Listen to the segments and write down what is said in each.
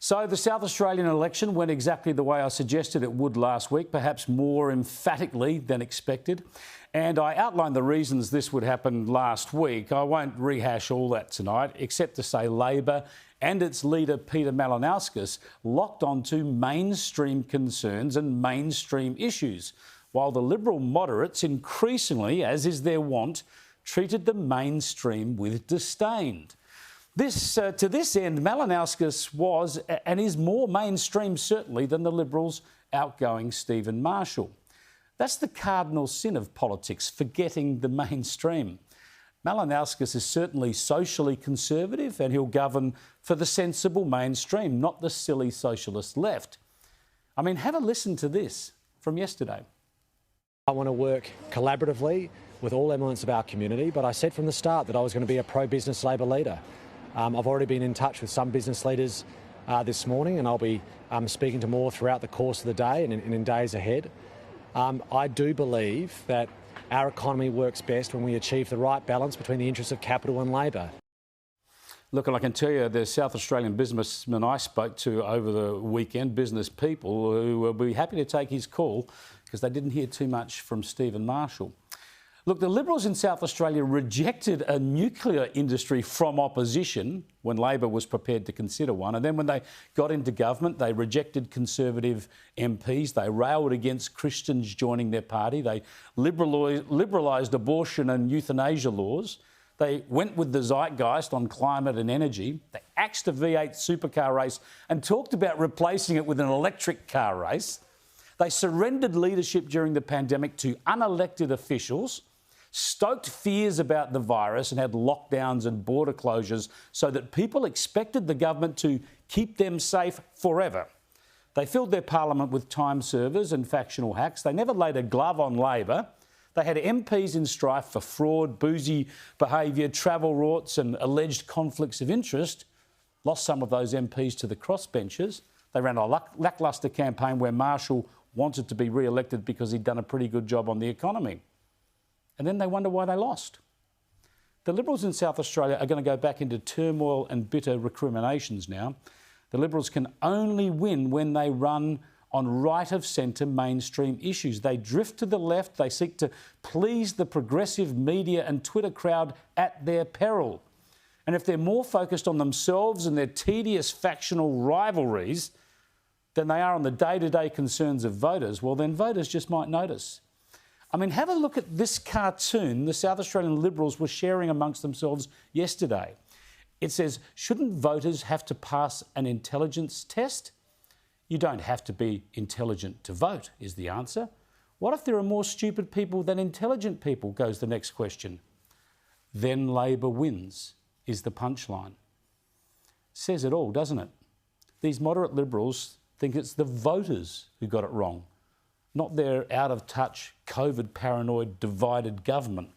So the South Australian election went exactly the way I suggested it would last week, perhaps more emphatically than expected. And I outlined the reasons this would happen last week. I won't rehash all that tonight, except to say Labor and its leader Peter Malinauskas locked onto mainstream concerns and mainstream issues, while the Liberal moderates increasingly, as is their wont, treated the mainstream with disdain. To this end, Malinauskas was and is more mainstream certainly than the Liberals' outgoing Stephen Marshall. That's the cardinal sin of politics, forgetting the mainstream. Malinauskas is certainly socially conservative and he'll govern for the sensible mainstream, not the silly socialist left. I mean, have a listen to this from yesterday. I want to work collaboratively with all elements of our community, but I said from the start that I was going to be a pro-business Labor leader. I've already been in touch with some business leaders this morning, and I'll be speaking to more throughout the course of the day and in days ahead. I do believe that our economy works best when we achieve the right balance between the interests of capital and labour. Look, and I can tell you the South Australian businessmen I spoke to over the weekend, business people, who will be happy to take his call because they didn't hear too much from Stephen Marshall. Look, the Liberals in South Australia rejected a nuclear industry from opposition when Labor was prepared to consider one. And then when they got into government, they rejected Conservative MPs. They railed against Christians joining their party. They liberalised abortion and euthanasia laws. They went with the zeitgeist on climate and energy. They axed a V8 supercar race and talked about replacing it with an electric car race. They surrendered leadership during the pandemic to unelected officials, stoked fears about the virus and had lockdowns and border closures so that people expected the government to keep them safe forever. They filled their parliament with time servers and factional hacks. They never laid a glove on Labor. They had MPs in strife for fraud, boozy behaviour, travel rorts and alleged conflicts of interest. Lost some of those MPs to the crossbenchers. They ran a lacklustre campaign where Marshall wanted to be re-elected because he'd done a pretty good job on the economy. And then they wonder why they lost. The Liberals in South Australia are going to go back into turmoil and bitter recriminations now. The Liberals can only win when they run on right-of-centre mainstream issues. They drift to the left. They seek to please the progressive media and Twitter crowd at their peril. And if they're more focused on themselves and their tedious factional rivalries than they are on the day-to-day concerns of voters, well, then voters just might notice. I mean, have a look at this cartoon the South Australian Liberals were sharing amongst themselves yesterday. It says, shouldn't voters have to pass an intelligence test? You don't have to be intelligent to vote, is the answer. What if there are more stupid people than intelligent people, goes the next question. Then Labor wins, is the punchline. Says it all, doesn't it? These moderate Liberals think it's the voters who got it wrong, not their out-of-touch, COVID-paranoid, divided government.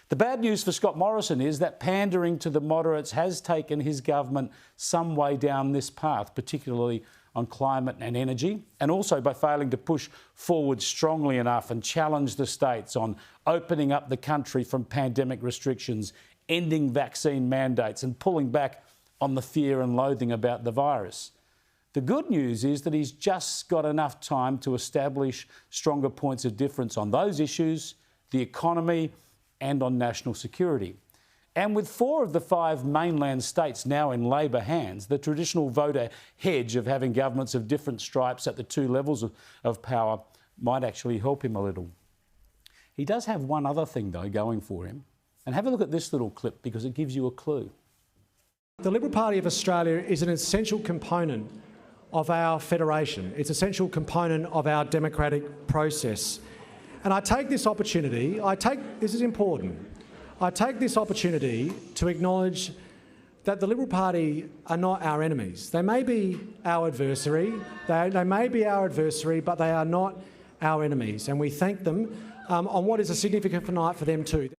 The bad news for Scott Morrison is that pandering to the moderates has taken his government some way down this path, particularly on climate and energy, and also by failing to push forward strongly enough and challenge the states on opening up the country from pandemic restrictions, ending vaccine mandates and pulling back on the fear and loathing about the virus. The good news is that he's just got enough time to establish stronger points of difference on those issues, the economy and on national security. And with 4 of the 5 mainland states now in Labor hands, the traditional voter hedge of having governments of different stripes at the 2 levels of power might actually help him a little. He does have one other thing, though, going for him. And have a look at this little clip because it gives you a clue. The Liberal Party of Australia is an essential component of our federation. It's an essential component of our democratic process. And I take this opportunity, this is important, I take this opportunity to acknowledge that the Liberal Party are not our enemies. They may be our adversary, they may be our adversary, but they are not our enemies. And we thank them on what is a significant night for them too.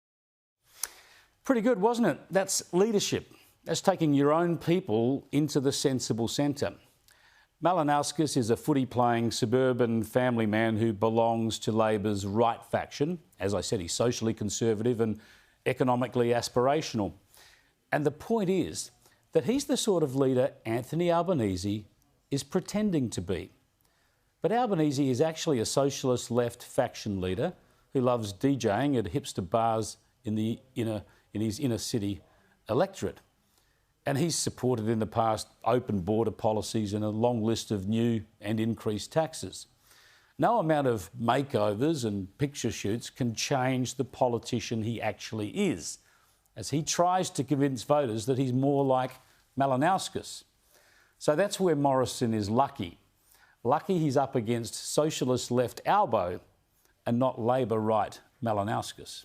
Pretty good, wasn't it? That's leadership. That's taking your own people into the sensible centre. Malinauskas is a footy-playing suburban family man who belongs to Labor's right faction. As I said, he's socially conservative and economically aspirational. And the point is that he's the sort of leader Anthony Albanese is pretending to be. But Albanese is actually a socialist left faction leader who loves DJing at hipster bars in his inner city electorate. And he's supported in the past open border policies and a long list of new and increased taxes. No amount of makeovers and picture shoots can change the politician he actually is, as he tries to convince voters that he's more like Malinauskas. So that's where Morrison is lucky. Lucky he's up against socialist left Albo and not Labor right Malinauskas.